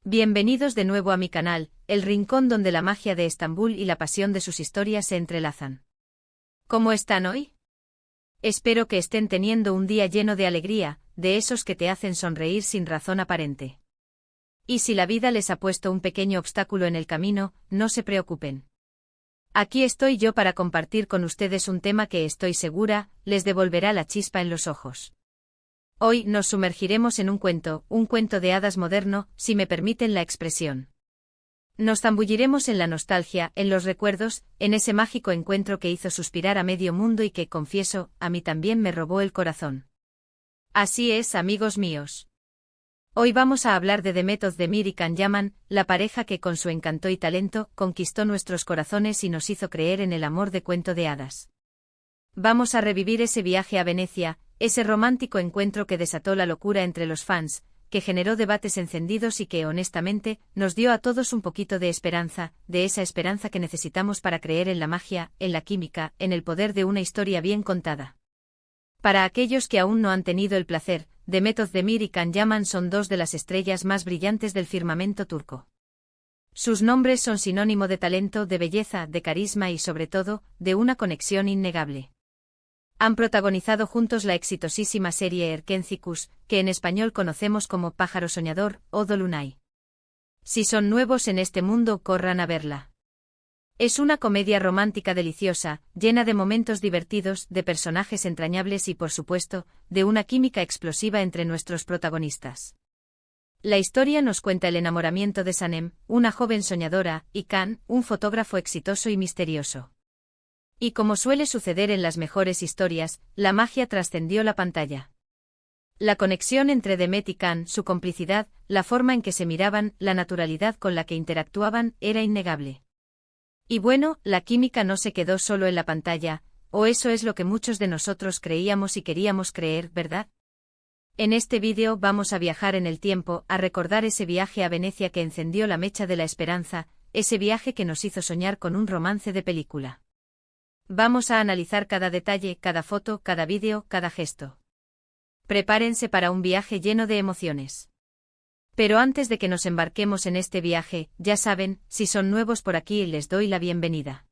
Bienvenidos de nuevo a mi canal, el rincón donde la magia de Estambul y la pasión de sus historias se entrelazan. ¿Cómo están hoy? Espero que estén teniendo un día lleno de alegría, de esos que te hacen sonreír sin razón aparente. Y si la vida les ha puesto un pequeño obstáculo en el camino, no se preocupen. Aquí estoy yo para compartir con ustedes un tema que estoy segura, les devolverá la chispa en los ojos. Hoy nos sumergiremos en un cuento de hadas moderno, si me permiten la expresión. Nos zambulliremos en la nostalgia, en los recuerdos, en ese mágico encuentro que hizo suspirar a medio mundo y que, confieso, a mí también me robó el corazón. Así es, amigos míos. Hoy vamos a hablar de Demet Özdemir y Can Yaman, la pareja que con su encanto y talento conquistó nuestros corazones y nos hizo creer en el amor de cuento de hadas. Vamos a revivir ese viaje a Venecia, ese romántico encuentro que desató la locura entre los fans, que generó debates encendidos y que, honestamente, nos dio a todos un poquito de esperanza, de esa esperanza que necesitamos para creer en la magia, en la química, en el poder de una historia bien contada. Para aquellos que aún no han tenido el placer, Demet Özdemir y Can Yaman son dos de las estrellas más brillantes del firmamento turco. Sus nombres son sinónimo de talento, de belleza, de carisma y sobre todo, de una conexión innegable. Han protagonizado juntos la exitosísima serie Erkencikus, que en español conocemos como Pájaro Soñador, o Dolunay. Si son nuevos en este mundo, corran a verla. Es una comedia romántica deliciosa, llena de momentos divertidos, de personajes entrañables y, por supuesto, de una química explosiva entre nuestros protagonistas. La historia nos cuenta el enamoramiento de Sanem, una joven soñadora, y Can, un fotógrafo exitoso y misterioso. Y como suele suceder en las mejores historias, la magia trascendió la pantalla. La conexión entre Demet y Can, su complicidad, la forma en que se miraban, la naturalidad con la que interactuaban, era innegable. Y bueno, la química no se quedó solo en la pantalla, o eso es lo que muchos de nosotros creíamos y queríamos creer, ¿verdad? En este vídeo vamos a viajar en el tiempo, a recordar ese viaje a Venecia que encendió la mecha de la esperanza, ese viaje que nos hizo soñar con un romance de película. Vamos a analizar cada detalle, cada foto, cada vídeo, cada gesto. Prepárense para un viaje lleno de emociones. Pero antes de que nos embarquemos en este viaje, ya saben, si son nuevos por aquí les doy la bienvenida.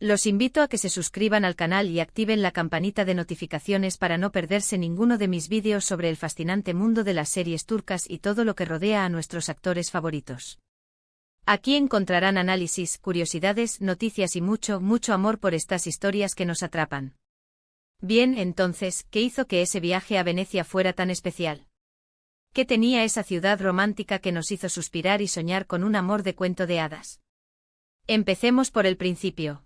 Los invito a que se suscriban al canal y activen la campanita de notificaciones para no perderse ninguno de mis vídeos sobre el fascinante mundo de las series turcas y todo lo que rodea a nuestros actores favoritos. Aquí encontrarán análisis, curiosidades, noticias y mucho, mucho amor por estas historias que nos atrapan. Bien, entonces, ¿qué hizo que ese viaje a Venecia fuera tan especial? ¿Qué tenía esa ciudad romántica que nos hizo suspirar y soñar con un amor de cuento de hadas? Empecemos por el principio.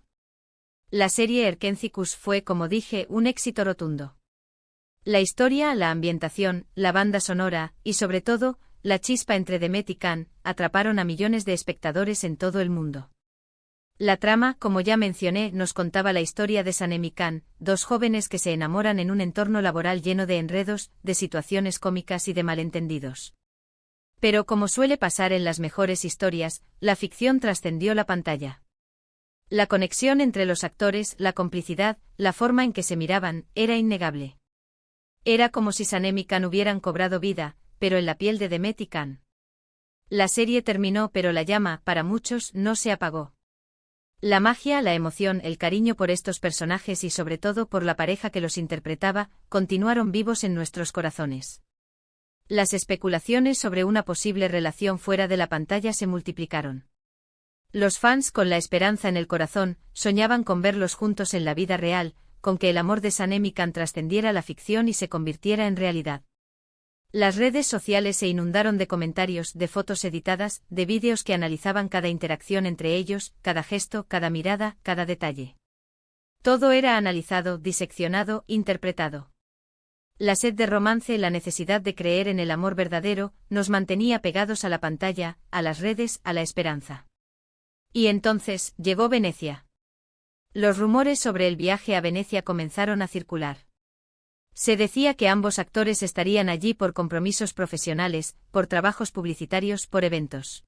La serie Erkencikus fue, como dije, un éxito rotundo. La historia, la ambientación, la banda sonora, y sobre todo, la chispa entre Demet y Can, atraparon a millones de espectadores en todo el mundo. La trama, como ya mencioné, nos contaba la historia de Sanem y Can, dos jóvenes que se enamoran en un entorno laboral lleno de enredos, de situaciones cómicas y de malentendidos. Pero como suele pasar en las mejores historias, la ficción trascendió la pantalla. La conexión entre los actores, la complicidad, la forma en que se miraban, era innegable. Era como si Sanem y Can hubieran cobrado vida, pero en la piel de Demet y Can. La serie terminó, pero la llama, para muchos, no se apagó. La magia, la emoción, el cariño por estos personajes y sobre todo por la pareja que los interpretaba, continuaron vivos en nuestros corazones. Las especulaciones sobre una posible relación fuera de la pantalla se multiplicaron. Los fans, con la esperanza en el corazón, soñaban con verlos juntos en la vida real, con que el amor de Sanem y Can trascendiera la ficción y se convirtiera en realidad. Las redes sociales se inundaron de comentarios, de fotos editadas, de vídeos que analizaban cada interacción entre ellos, cada gesto, cada mirada, cada detalle. Todo era analizado, diseccionado, interpretado. La sed de romance, la necesidad de creer en el amor verdadero, nos mantenía pegados a la pantalla, a las redes, a la esperanza. Y entonces, llegó Venecia. Los rumores sobre el viaje a Venecia comenzaron a circular. Se decía que ambos actores estarían allí por compromisos profesionales, por trabajos publicitarios, por eventos.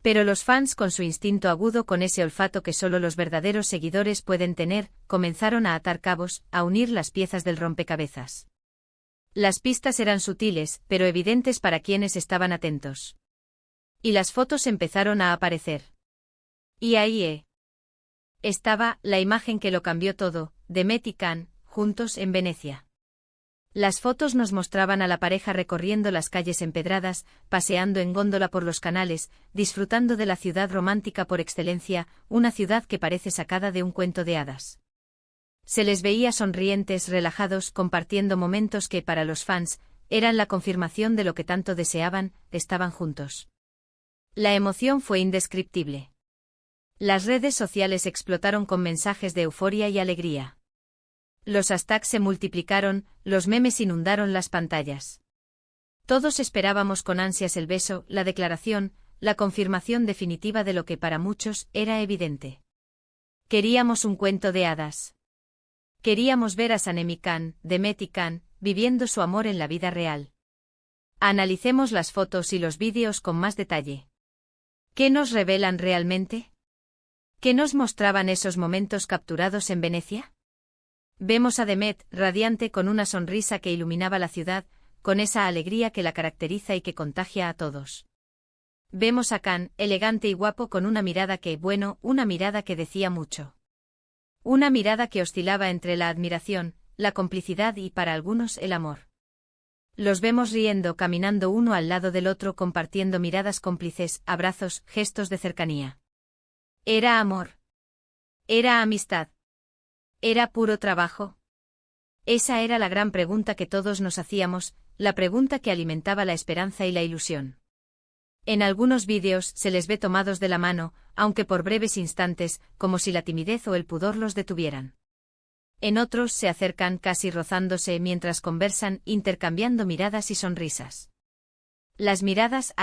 Pero los fans, con su instinto agudo, con ese olfato que solo los verdaderos seguidores pueden tener, comenzaron a atar cabos, a unir las piezas del rompecabezas. Las pistas eran sutiles, pero evidentes para quienes estaban atentos. Y las fotos empezaron a aparecer. Y ahí estaba la imagen que lo cambió todo, Demet y Can, juntos en Venecia. Las fotos nos mostraban a la pareja recorriendo las calles empedradas, paseando en góndola por los canales, disfrutando de la ciudad romántica por excelencia, una ciudad que parece sacada de un cuento de hadas. Se les veía sonrientes, relajados, compartiendo momentos que, para los fans, eran la confirmación de lo que tanto deseaban, estaban juntos. La emoción fue indescriptible. Las redes sociales explotaron con mensajes de euforia y alegría. Los hashtags se multiplicaron, los memes inundaron las pantallas. Todos esperábamos con ansias el beso, la declaración, la confirmación definitiva de lo que para muchos era evidente. Queríamos un cuento de hadas. Queríamos ver a Sanem y Can, Demet y Can, viviendo su amor en la vida real. Analicemos las fotos y los vídeos con más detalle. ¿Qué nos revelan realmente? ¿Qué nos mostraban esos momentos capturados en Venecia? Vemos a Demet, radiante con una sonrisa que iluminaba la ciudad, con esa alegría que la caracteriza y que contagia a todos. Vemos a Can, elegante y guapo con una mirada una mirada que decía mucho. Una mirada que oscilaba entre la admiración, la complicidad y, para algunos, el amor. Los vemos riendo, caminando uno al lado del otro, compartiendo miradas cómplices, abrazos, gestos de cercanía. ¿Era amor? ¿Era amistad? ¿Era puro trabajo? Esa era la gran pregunta que todos nos hacíamos, la pregunta que alimentaba la esperanza y la ilusión. En algunos vídeos se les ve tomados de la mano, aunque por breves instantes, como si la timidez o el pudor los detuvieran. En otros se acercan casi rozándose mientras conversan, intercambiando miradas y sonrisas. Las miradas,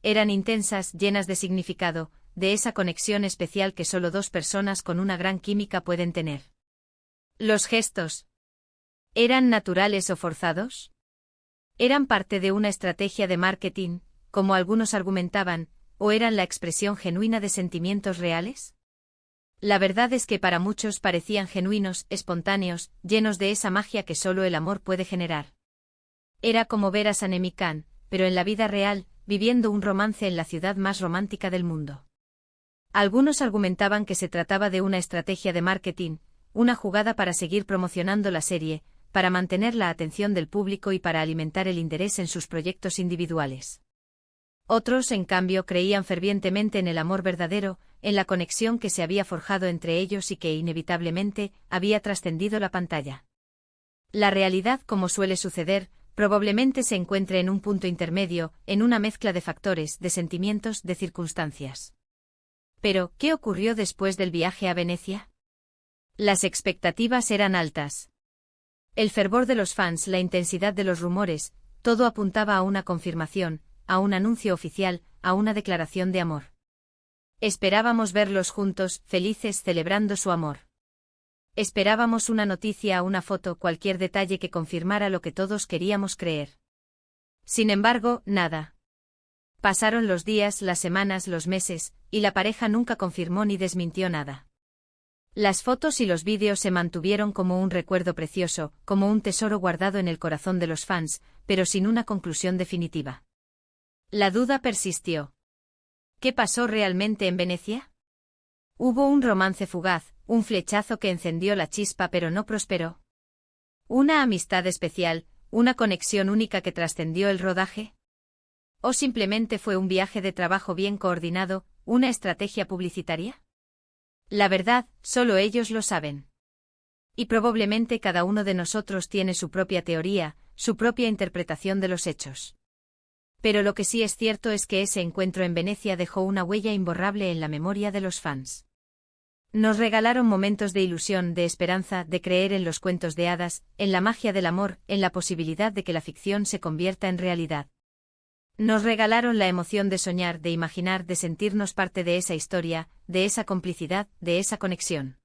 eran intensas, llenas de significado, de esa conexión especial que solo dos personas con una gran química pueden tener. Los gestos. ¿Eran naturales o forzados? ¿Eran parte de una estrategia de marketing, como algunos argumentaban, o eran la expresión genuina de sentimientos reales? La verdad es que para muchos parecían genuinos, espontáneos, llenos de esa magia que solo el amor puede generar. Era como ver a Sanem y Can, pero en la vida real, viviendo un romance en la ciudad más romántica del mundo. Algunos argumentaban que se trataba de una estrategia de marketing, una jugada para seguir promocionando la serie, para mantener la atención del público y para alimentar el interés en sus proyectos individuales. Otros, en cambio, creían fervientemente en el amor verdadero, en la conexión que se había forjado entre ellos y que inevitablemente había trascendido la pantalla. La realidad, como suele suceder, probablemente se encuentre en un punto intermedio, en una mezcla de factores, de sentimientos, de circunstancias. Pero, ¿qué ocurrió después del viaje a Venecia? Las expectativas eran altas. El fervor de los fans, la intensidad de los rumores, todo apuntaba a una confirmación, a un anuncio oficial, a una declaración de amor. Esperábamos verlos juntos, felices, celebrando su amor. Esperábamos una noticia, una foto, cualquier detalle que confirmara lo que todos queríamos creer. Sin embargo, nada. Pasaron los días, las semanas, los meses, y la pareja nunca confirmó ni desmintió nada. Las fotos y los vídeos se mantuvieron como un recuerdo precioso, como un tesoro guardado en el corazón de los fans, pero sin una conclusión definitiva. La duda persistió. ¿Qué pasó realmente en Venecia? ¿Hubo un romance fugaz, un flechazo que encendió la chispa pero no prosperó? ¿Una amistad especial, una conexión única que trascendió el rodaje? ¿O simplemente fue un viaje de trabajo bien coordinado, una estrategia publicitaria? La verdad, solo ellos lo saben. Y probablemente cada uno de nosotros tiene su propia teoría, su propia interpretación de los hechos. Pero lo que sí es cierto es que ese encuentro en Venecia dejó una huella imborrable en la memoria de los fans. Nos regalaron momentos de ilusión, de esperanza, de creer en los cuentos de hadas, en la magia del amor, en la posibilidad de que la ficción se convierta en realidad. Nos regalaron la emoción de soñar, de imaginar, de sentirnos parte de esa historia, de esa complicidad, de esa conexión.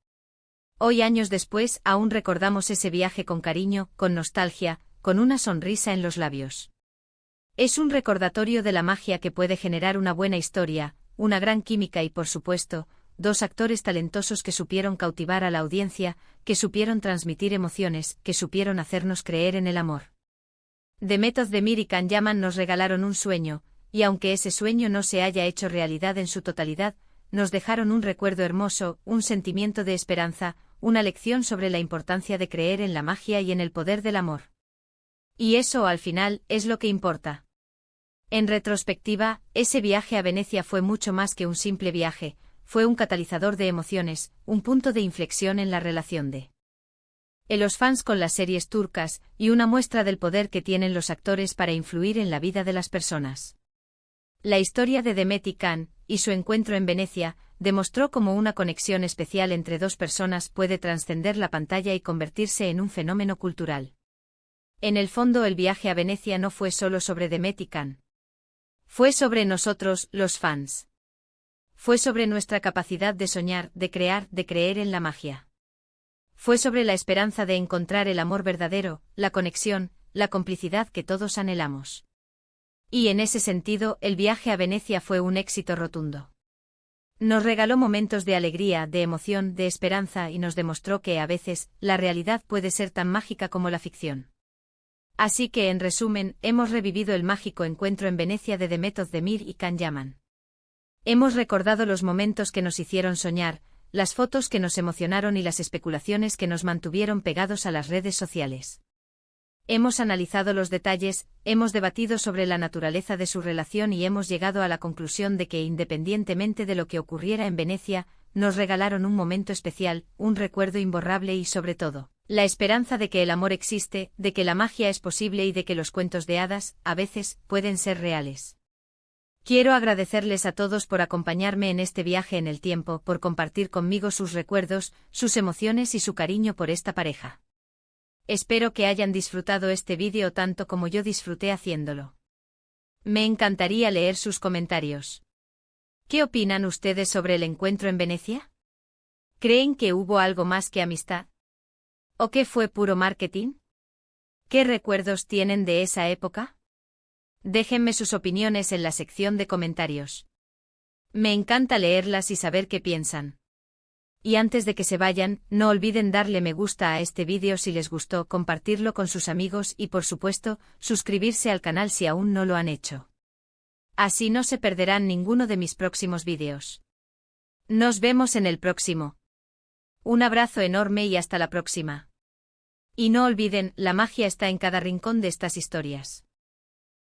Hoy, años después, aún recordamos ese viaje con cariño, con nostalgia, con una sonrisa en los labios. Es un recordatorio de la magia que puede generar una buena historia, una gran química y, por supuesto, dos actores talentosos que supieron cautivar a la audiencia, que supieron transmitir emociones, que supieron hacernos creer en el amor. Demet Özdemir y Can Yaman nos regalaron un sueño, y aunque ese sueño no se haya hecho realidad en su totalidad, nos dejaron un recuerdo hermoso, un sentimiento de esperanza, una lección sobre la importancia de creer en la magia y en el poder del amor. Y eso, al final, es lo que importa. En retrospectiva, ese viaje a Venecia fue mucho más que un simple viaje, fue un catalizador de emociones, un punto de inflexión en la relación de los fans con las series turcas, y una muestra del poder que tienen los actores para influir en la vida de las personas. La historia de Demet y Can, y su encuentro en Venecia, demostró cómo una conexión especial entre dos personas puede trascender la pantalla y convertirse en un fenómeno cultural. En el fondo, el viaje a Venecia no fue solo sobre Demet y Can. Fue sobre nosotros, los fans. Fue sobre nuestra capacidad de soñar, de crear, de creer en la magia. Fue sobre la esperanza de encontrar el amor verdadero, la conexión, la complicidad que todos anhelamos. Y en ese sentido, el viaje a Venecia fue un éxito rotundo. Nos regaló momentos de alegría, de emoción, de esperanza y nos demostró que, a veces, la realidad puede ser tan mágica como la ficción. Así que, en resumen, hemos revivido el mágico encuentro en Venecia de Demet Özdemir y Can Yaman. Hemos recordado los momentos que nos hicieron soñar, las fotos que nos emocionaron y las especulaciones que nos mantuvieron pegados a las redes sociales. Hemos analizado los detalles, hemos debatido sobre la naturaleza de su relación y hemos llegado a la conclusión de que, independientemente de lo que ocurriera en Venecia, nos regalaron un momento especial, un recuerdo imborrable y, sobre todo, la esperanza de que el amor existe, de que la magia es posible y de que los cuentos de hadas, a veces, pueden ser reales. Quiero agradecerles a todos por acompañarme en este viaje en el tiempo, por compartir conmigo sus recuerdos, sus emociones y su cariño por esta pareja. Espero que hayan disfrutado este vídeo tanto como yo disfruté haciéndolo. Me encantaría leer sus comentarios. ¿Qué opinan ustedes sobre el encuentro en Venecia? ¿Creen que hubo algo más que amistad? ¿O que fue puro marketing? ¿Qué recuerdos tienen de esa época? Déjenme sus opiniones en la sección de comentarios. Me encanta leerlas y saber qué piensan. Y antes de que se vayan, no olviden darle me gusta a este vídeo si les gustó, compartirlo con sus amigos y, por supuesto, suscribirse al canal si aún no lo han hecho. Así no se perderán ninguno de mis próximos vídeos. Nos vemos en el próximo. Un abrazo enorme y hasta la próxima. Y no olviden, la magia está en cada rincón de estas historias.